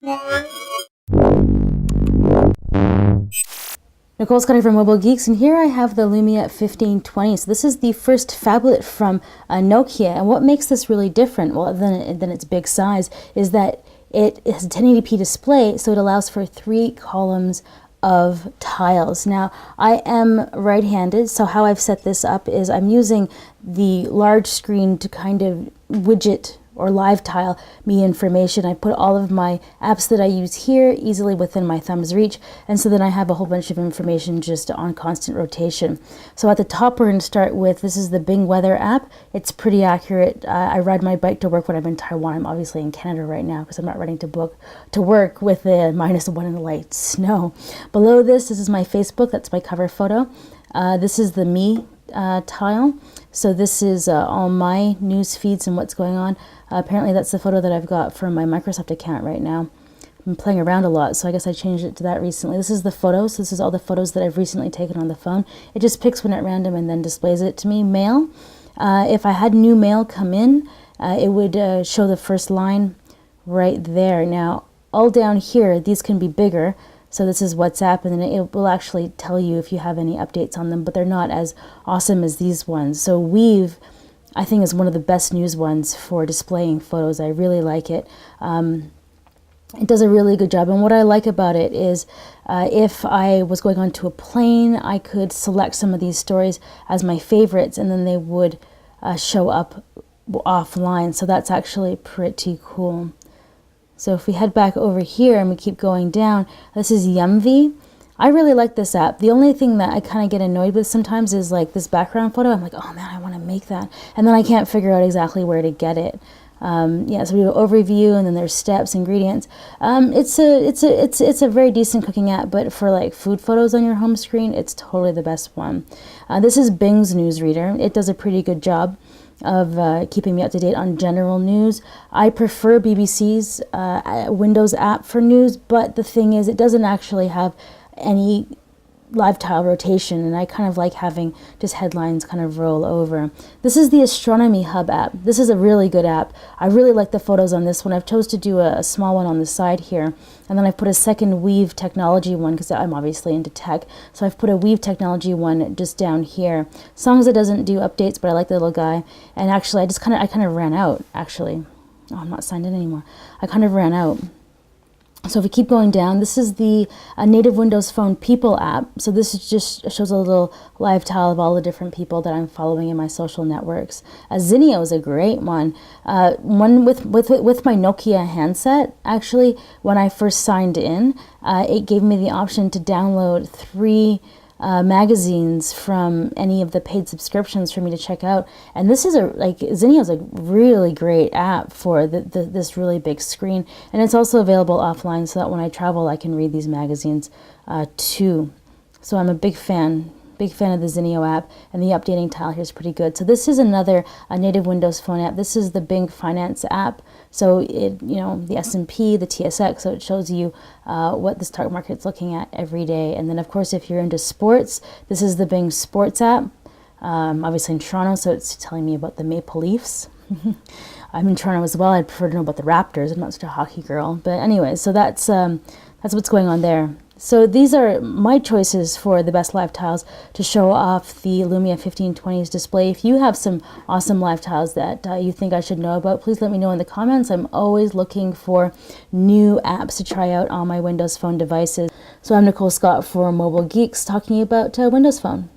Nicole Scotty from Mobile Geeks, and here I have the Lumia 1520. So this is the first phablet from Nokia, and what makes this really different, well, than its big size, is that it has a 1080p display, so it allows for 3 columns of tiles. Now, I am right-handed, so how I've set this up is I'm using the large screen to kind of widget or live tile me information. I put all of my apps that I use here easily within my thumb's reach, and so then I have a whole bunch of information just on constant rotation. So at the top we're going to start with, this is the Bing Weather app. It's pretty accurate. I ride my bike to work when I'm in Taiwan. I'm obviously in Canada right now because I'm not riding to work with the -1 in the light snow. Below this is my Facebook. That's my cover photo. This is the Me tile. So this is all my news feeds and what's going on. Apparently that's the photo that I've got from my Microsoft account right now. I'm playing around a lot, so I guess I changed it to that recently. This is the photos. This is all the photos that I've recently taken on the phone. It just picks one at random and then displays it to me. Mail. If I had new mail come in, it would show the first line right there. Now, all down here, these can be bigger. So this is WhatsApp, and then it will actually tell you if you have any updates on them, but they're not as awesome as these ones. So Weave, I think, is one of the best news ones for displaying photos. I really like it. It does a really good job, and what I like about it is if I was going onto a plane, I could select some of these stories as my favorites, and then they would show up offline. So that's actually pretty cool. So if we head back over here and we keep going down, this is Yumvi. I really like this app. The only thing that I kind of get annoyed with sometimes is like this background photo. I'm like, oh man, I want to make that. And then I can't figure out exactly where to get it. Yeah, so we do overview, and then there's steps, ingredients. It's a very decent cooking app, but for like food photos on your home screen, it's totally the best one. This is Bing's newsreader. It does a pretty good job of keeping me up to date on general news. I prefer BBC's Windows app for news, but the thing is, it doesn't actually have any live tile rotation, and I kind of like having just headlines kind of roll over. This is the Astronomy Hub app. This is a really good app. I really like the photos on this one. I've chose to do a small one on the side here, and then I've put a second Weave technology one because I'm obviously into tech. So I've put a Weave technology one just down here. As long as it doesn't do updates, but I like the little guy. And actually, I kind of ran out, actually. Oh, I'm not signed in anymore. I kind of ran out. So if we keep going down, this is the native Windows Phone People app. So this is just shows a little live tile of all the different people that I'm following in my social networks. Zinio is a great one. One with my Nokia handset. Actually, when I first signed in, it gave me the option to download 3 magazines from any of the paid subscriptions for me to check out, and this is Zinio is a really great app for this really big screen, and it's also available offline so that when I travel I can read these magazines too. So I'm a big fan of the Zinio app, and the updating tile here is pretty good. So this is another native Windows Phone app. This is the Bing Finance app. So it, the S&P, the TSX, so it shows you what the stock market's looking at every day. And then of course, if you're into sports, this is the Bing Sports app. Obviously in Toronto, so it's telling me about the Maple Leafs. I'm in Toronto as well. I'd prefer to know about the Raptors. I'm not such a hockey girl, but anyway, so that's what's going on there. So these are my choices for the best live tiles to show off the Lumia 1520's display. If you have some awesome live tiles that you think I should know about, please let me know in the comments. I'm always looking for new apps to try out on my Windows Phone devices. So I'm Nicole Scott for Mobile Geeks, talking about Windows Phone.